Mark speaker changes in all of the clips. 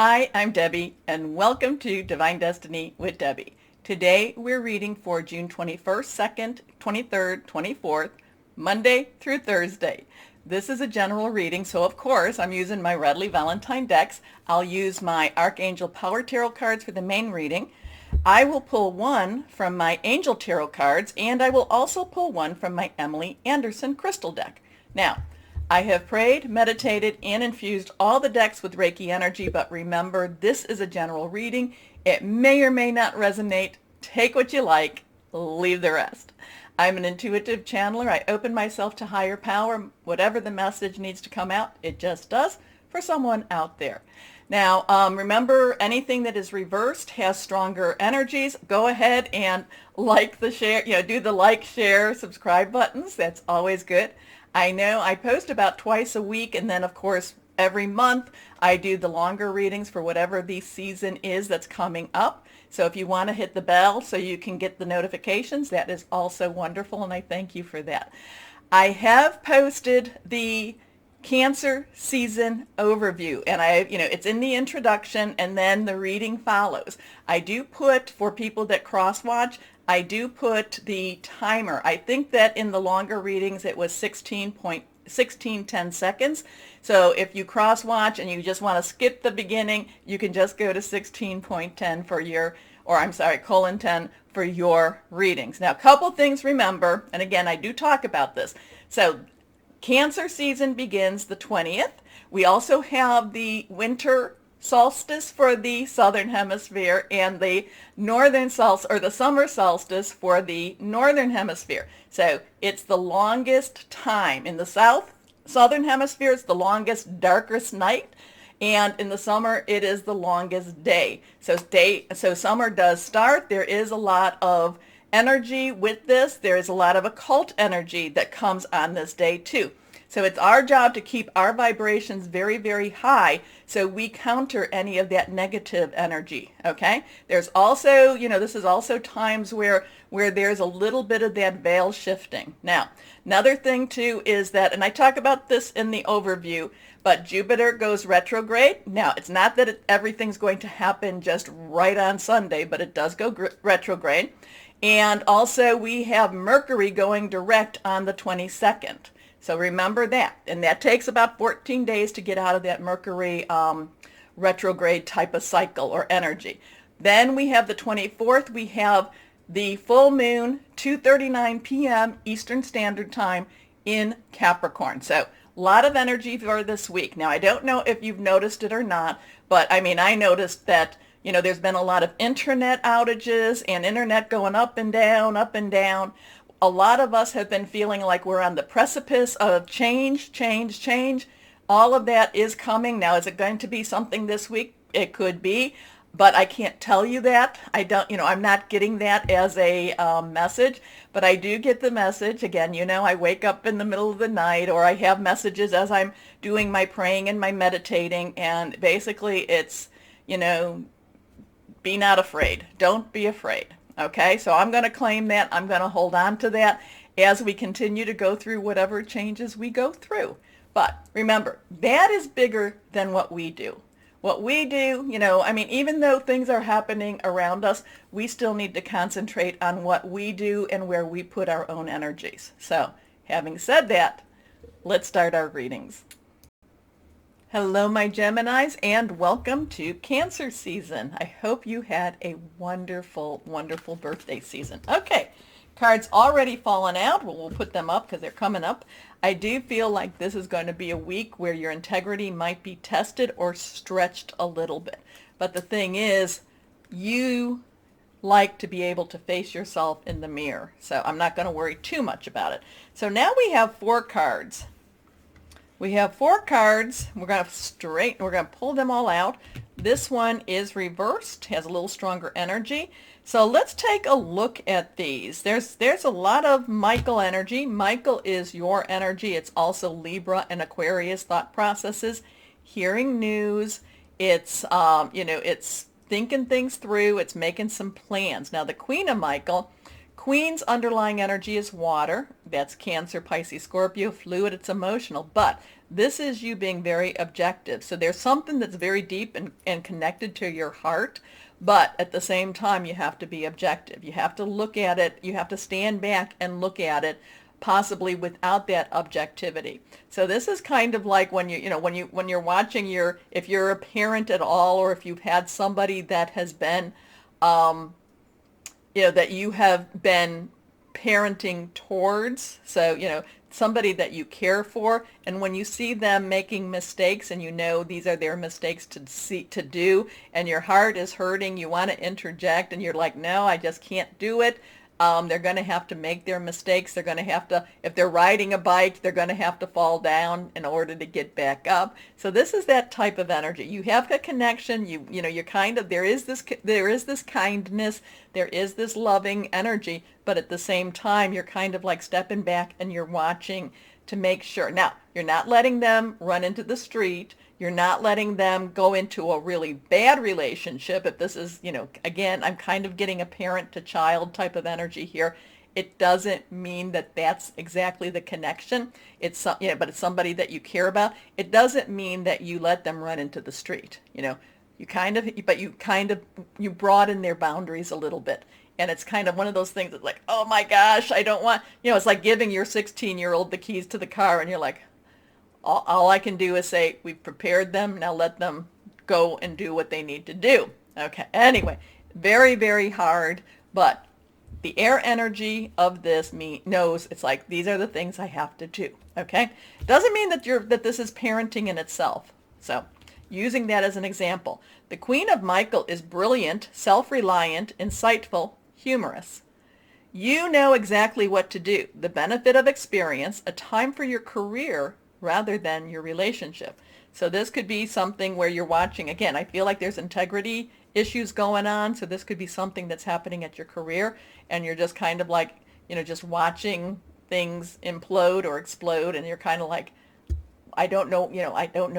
Speaker 1: Hi, I'm Debbie, and welcome to Divine Destiny with Debbie. Today we're reading for June 21st, 2nd, 23rd, 24th, Monday through Thursday. This is a general reading, so of course I'm using my Redley Valentine decks. I'll use my Archangel Power Tarot cards for the main reading. I will pull one from my Angel Tarot cards, and I will also pull one from my Emily Anderson Crystal deck. Now, I have prayed, meditated, and infused all the decks with Reiki energy, but remember, this is a general reading. It may or may not resonate. Take what you like, leave the rest. I'm an intuitive channeler. I open myself to higher power. Whatever the message needs to come out, it just does for someone out there. Now, remember, anything that is reversed has stronger energies. Go ahead and like the share, do the like, share, subscribe buttons. That's always good. I know I post about twice a week, and then of course every month I do the longer readings for whatever the season is that's coming up. So if you want to hit the bell so you can get the notifications, that is also wonderful, and I thank you for that. I have posted the Cancer season overview, and it's in the introduction, and then the reading follows. I do put, for people that cross-watch, I do put the timer. I think that in the longer readings it was 16:10 seconds. So if you cross-watch and you just want to skip the beginning, you can just go to 16:10 for your, or I'm sorry, :10 for your readings. Now, a couple things remember, and again, I do talk about this. So Cancer season begins the 20th. We also have the winter solstice for the southern hemisphere and the northern solstice, or the summer solstice, for the northern hemisphere. So it's the longest time. In the southern hemisphere, it's the longest, darkest night, and in the summer it is the longest day. So summer does start. There is a lot of energy with this. There is a lot of occult energy that comes on this day too. So it's our job to keep our vibrations very, very high so we counter any of that negative energy, okay? There's also, this is also times where there's a little bit of that veil shifting. Now, another thing too is that, and I talk about this in the overview, but Jupiter goes retrograde. Now, it's not that everything's going to happen just right on Sunday, but it does go retrograde. And also we have Mercury going direct on the 22nd. So remember that. And that takes about 14 days to get out of that Mercury retrograde type of cycle or energy. Then we have the 24th. We have the full moon, 2:39 p.m. Eastern Standard Time in Capricorn. So a lot of energy for this week. Now, I don't know if you've noticed it or not, but I noticed that there's been a lot of internet outages and internet going up and down, up and down. A lot of us have been feeling like we're on the precipice of change. All of that is coming. Now, is it going to be something this week? It could be, but I can't tell you that. I'm not getting that as a message, but I do get the message. Again, I wake up in the middle of the night, or I have messages as I'm doing my praying and my meditating, and basically it's, be not afraid. Don't be afraid. Okay, so I'm going to claim that. I'm going to hold on to that as we continue to go through whatever changes we go through. But remember, that is bigger than what we do. What we do, even though things are happening around us, we still need to concentrate on what we do and where we put our own energies. So, having said that, let's start our readings. Hello, my Geminis, and welcome to Cancer season. I hope you had a wonderful, wonderful birthday season. Okay, cards already fallen out. Well, we'll put them up because they're coming up. I do feel like this is going to be a week where your integrity might be tested or stretched a little bit. But the thing is, you like to be able to face yourself in the mirror. So I'm not going to worry too much about it. So now we have 4 cards. We have 4 cards. We're going to pull them all out. This one is reversed, has a little stronger energy. So let's take a look at these. There's a lot of Michael energy. Michael is your energy. It's also Libra and Aquarius thought processes, hearing news. It's it's thinking things through. It's making some plans. Now the Queen of Michael, Queen's underlying energy is water. That's Cancer, Pisces, Scorpio, fluid. It's emotional. But This is you being very objective. So there's something that's very deep and connected to your heart, but at the same time, you have to be objective. You have to look at it. You have to stand back and look at it, possibly without that objectivity. So this is kind of like when when you're watching if you're a parent at all, or if you've had somebody that has been, that you have been parenting towards. So, somebody that you care for, and when you see them making mistakes and these are their mistakes to do, and your heart is hurting, you want to interject, and you're like, no, I just can't do it. They're going to have to make their mistakes. They're going to have to, if they're riding a bike, they're going to have to fall down in order to get back up. So this is that type of energy. You have a connection. You're kind of, there is this kindness, there is this loving energy, but at the same time, you're kind of like stepping back and you're watching to make sure. Now, you're not letting them run into the street. You're not letting them go into a really bad relationship. If this is, again, I'm kind of getting a parent to child type of energy here. It doesn't mean that that's exactly the connection. But it's somebody that you care about. It doesn't mean that you let them run into the street. You broaden their boundaries a little bit. And it's kind of one of those things that's like, oh my gosh, I don't want, it's like giving your 16-year-old the keys to the car, and you're like, all I can do is say, we've prepared them, now let them go and do what they need to do. Okay, anyway, very, very hard, but the air energy of this knows it's like, these are the things I have to do, okay? Doesn't mean that this is parenting in itself. So, using that as an example, the Queen of Michael is brilliant, self-reliant, insightful, humorous. You know exactly what to do. The benefit of experience, a time for your career rather than your relationship. So this could be something where you're watching. Again, I feel like there's integrity issues going on. So this could be something that's happening at your career, and you're just kind of like, just watching things implode or explode, and you're kind of like, I don't know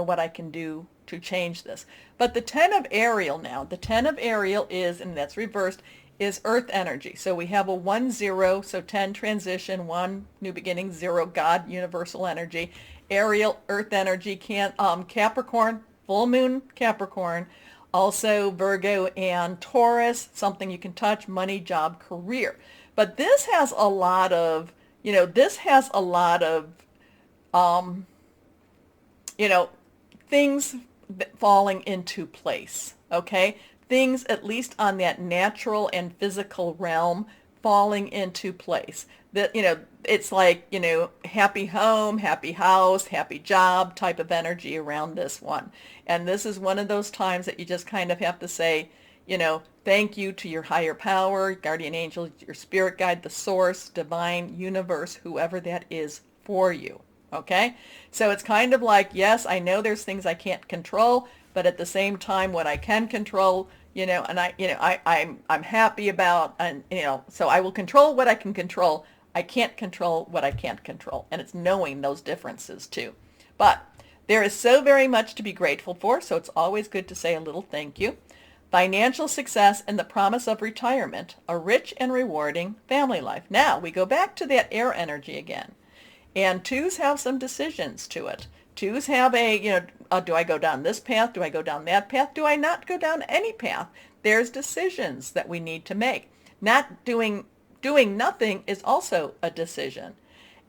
Speaker 1: what I can do to change this. But the 10 of Ariel now, the 10 of Ariel is, and that's reversed, is earth energy. So we have a 1-0, so 10 transition, 1 new beginning, 0 God, universal energy. Ariel, earth energy, Capricorn, full moon Capricorn, also Virgo and Taurus, something you can touch, money, job, career. But this has a lot of, things falling into place, okay? Things, at least on that natural and physical realm, falling into place. That, it's like, happy home, happy house, happy job type of energy around this one. And this is one of those times that you just kind of have to say, thank you to your higher power, guardian angel, your spirit guide, the source, divine, universe, whoever that is for you. Okay? So it's kind of like, yes, I know there's things I can't control, but at the same time, what I can control, and I'm happy about, and, so I will control what I can control. I can't control what I can't control. And it's knowing those differences too. But there is so very much to be grateful for, so it's always good to say a little thank you. Financial success and the promise of retirement, a rich and rewarding family life. Now, we go back to that air energy again. And twos have some decisions to it. Twos have do I go down this path? Do I go down that path? Do I not go down any path? There's decisions that we need to make. Not doing nothing is also a decision.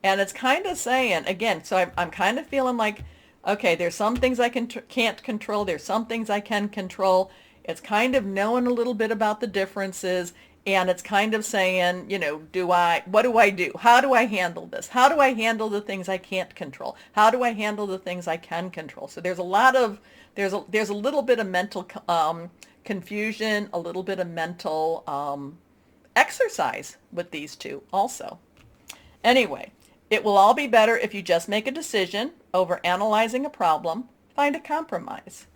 Speaker 1: And it's kind of saying, again, so I'm kind of feeling like, okay, there's some things I can't control. There's some things I can control. It's kind of knowing a little bit about the differences. And it's kind of saying, what do I do? How do I handle this? How do I handle the things I can't control? How do I handle the things I can control? So there's a little bit of mental confusion, a little bit of mental exercise with these two also. Anyway, it will all be better if you just make a decision over analyzing a problem, find a compromise.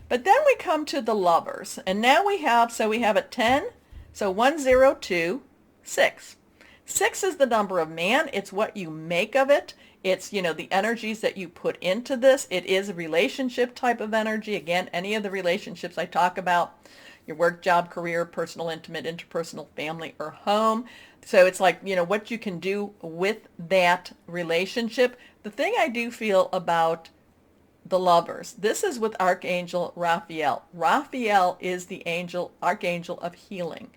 Speaker 1: But then we come to the lovers, and now we have a 10. So 1, 0, 2, 6. 6 is the number of man. It's what you make of it. It's, the energies that you put into this. It is a relationship type of energy. Again, any of the relationships I talk about, your work, job, career, personal, intimate, interpersonal, family, or home. So it's like, what you can do with that relationship. the thing I do feel about the lovers, this is with Archangel Raphael. Raphael is the archangel of healing,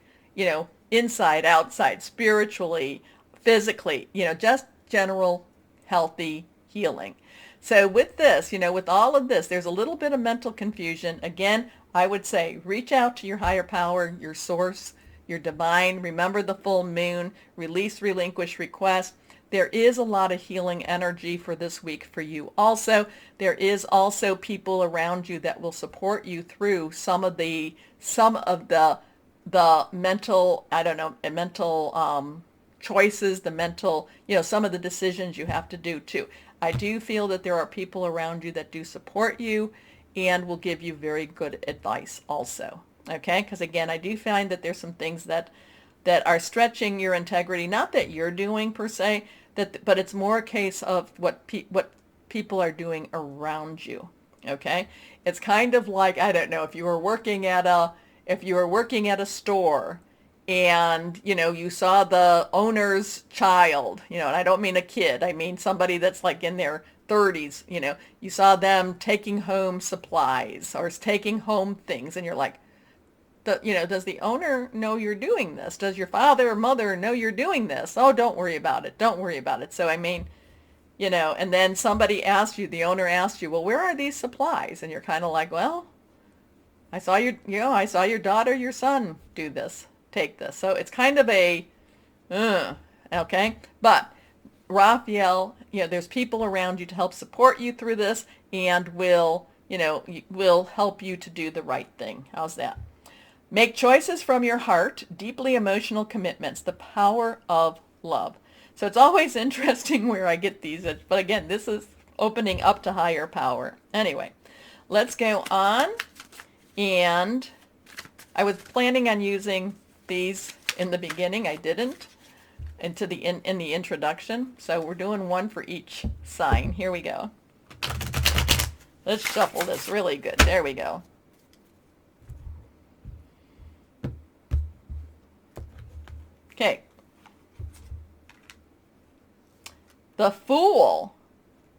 Speaker 1: inside, outside, spiritually, physically, just general healthy healing. So with this, with all of this, there's a little bit of mental confusion. Again, I would say reach out to your higher power, your source, your divine. Remember the full moon, release, relinquish, request. There is a lot of healing energy for this week for you. Also, there is also people around you that will support you through some of the mental, mental choices, the mental, some of the decisions you have to do too. I do feel that there are people around you that do support you and will give you very good advice also. Okay? Because again, I do find that there's some things that are stretching your integrity, not that you're doing per se, but it's more a case of what people are doing around you. Okay? It's kind of like, I don't know, if you were working at a store and you saw the owner's child, and I don't mean a kid, I mean somebody that's like in their 30s, you saw them taking home supplies or taking home things, and you're like, does the owner know you're doing this? Does your father or mother know you're doing this? Oh, don't worry about it. Don't worry about it. So I mean, and then somebody asked you, the owner asked you, well, where are these supplies? And you're kind of like, well, I saw your daughter, your son do this, take this. So it's kind of a, okay. But Raphael, there's people around you to help support you through this and will help you to do the right thing. How's that? Make choices from your heart, deeply emotional commitments, the power of love. So it's always interesting where I get these, but again, this is opening up to higher power. Anyway, let's go on. And I was planning on using these in the beginning. I didn't in the introduction. So we're doing one for each sign. Here we go. Let's shuffle this really good. There we go. Okay. The Fool.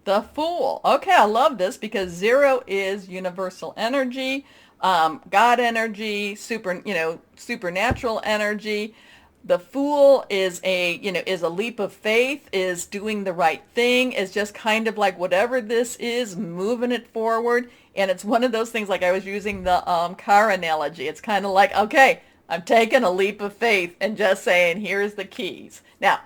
Speaker 1: The Fool. Okay, I love this because 0 is universal energy. God energy, supernatural energy. The Fool is is a leap of faith, is doing the right thing, is just kind of like whatever this is, moving it forward. And it's one of those things, like I was using the car analogy. It's kind of like, okay, I'm taking a leap of faith and just saying, here's the keys. Now,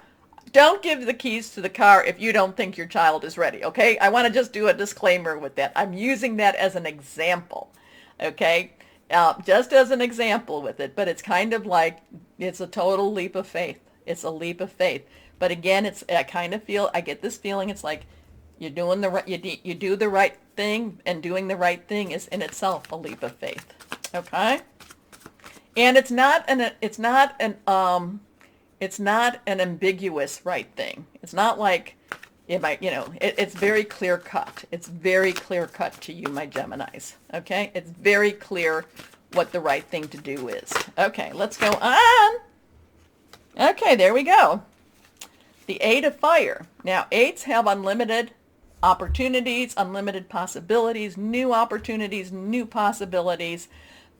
Speaker 1: don't give the keys to the car if you don't think your child is ready, okay? I want to just do a disclaimer with that. I'm using that as an example. Okay, just as an example with it, but it's kind of like it's a total leap of faith. It's a leap of faith. But again, I get this feeling it's like you're doing you do the right thing, and doing the right thing is in itself a leap of faith. Okay, and it's not an ambiguous right thing. It's not like it's very clear cut. It's very clear cut to you, my Geminis. Okay? It's very clear what the right thing to do is. Okay, let's go on. Okay, there we go. The 8 of Fire. Now, 8s have unlimited opportunities, unlimited possibilities, new opportunities, new possibilities.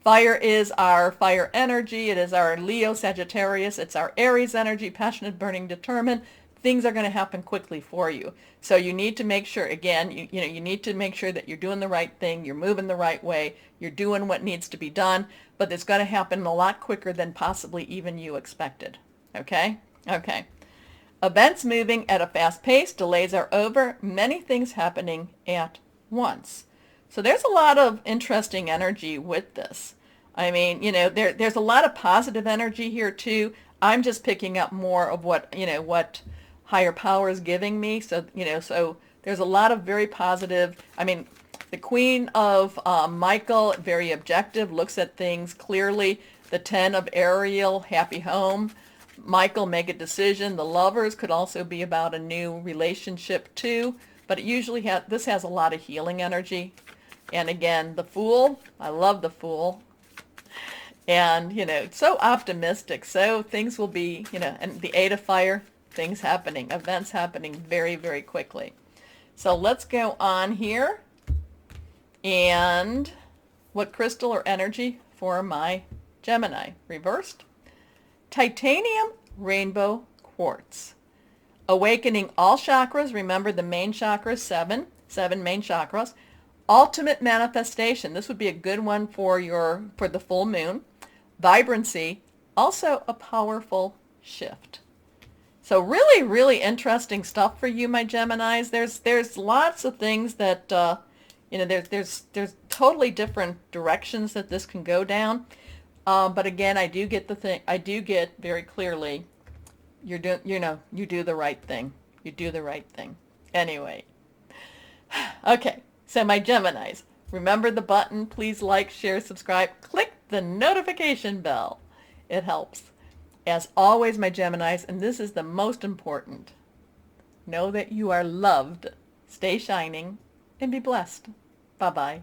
Speaker 1: Fire is our fire energy. It is our Leo Sagittarius. It's our Aries energy, passionate, burning, determined. Things are going to happen quickly for you. So you need to make sure, again, you need to make sure that you're doing the right thing, you're moving the right way, you're doing what needs to be done, but it's going to happen a lot quicker than possibly even you expected. Okay? Okay. Events moving at a fast pace, delays are over, many things happening at once. So there's a lot of interesting energy with this. I mean, there's a lot of positive energy here too. I'm just picking up more of what higher power is giving me. So, so there's a lot of very positive. I mean, the Queen of Michael, very objective, looks at things clearly. The 10 of Ariel, happy home. Michael, make a decision. The Lovers could also be about a new relationship too. But it usually this has a lot of healing energy. And again, the Fool, I love the Fool. And, so optimistic. So things will be, and the 8 of Fire, things happening, events happening very, very quickly. So let's go on here. And what crystal or energy for my Gemini? Reversed. Titanium rainbow quartz. Awakening all chakras. Remember the main chakras, seven main chakras. Ultimate manifestation. This would be a good one for the full moon. Vibrancy. Also a powerful shift. So really, really interesting stuff for you, my Geminis. There's lots of things that there's totally different directions that this can go down. But again, I do get very clearly you do the right thing. You do the right thing. Anyway. Okay. So my Geminis, remember the button. Please like, share, subscribe. Click the notification bell. It helps. As always, my Geminis, and this is the most important, know that you are loved. Stay shining and be blessed. Bye-bye.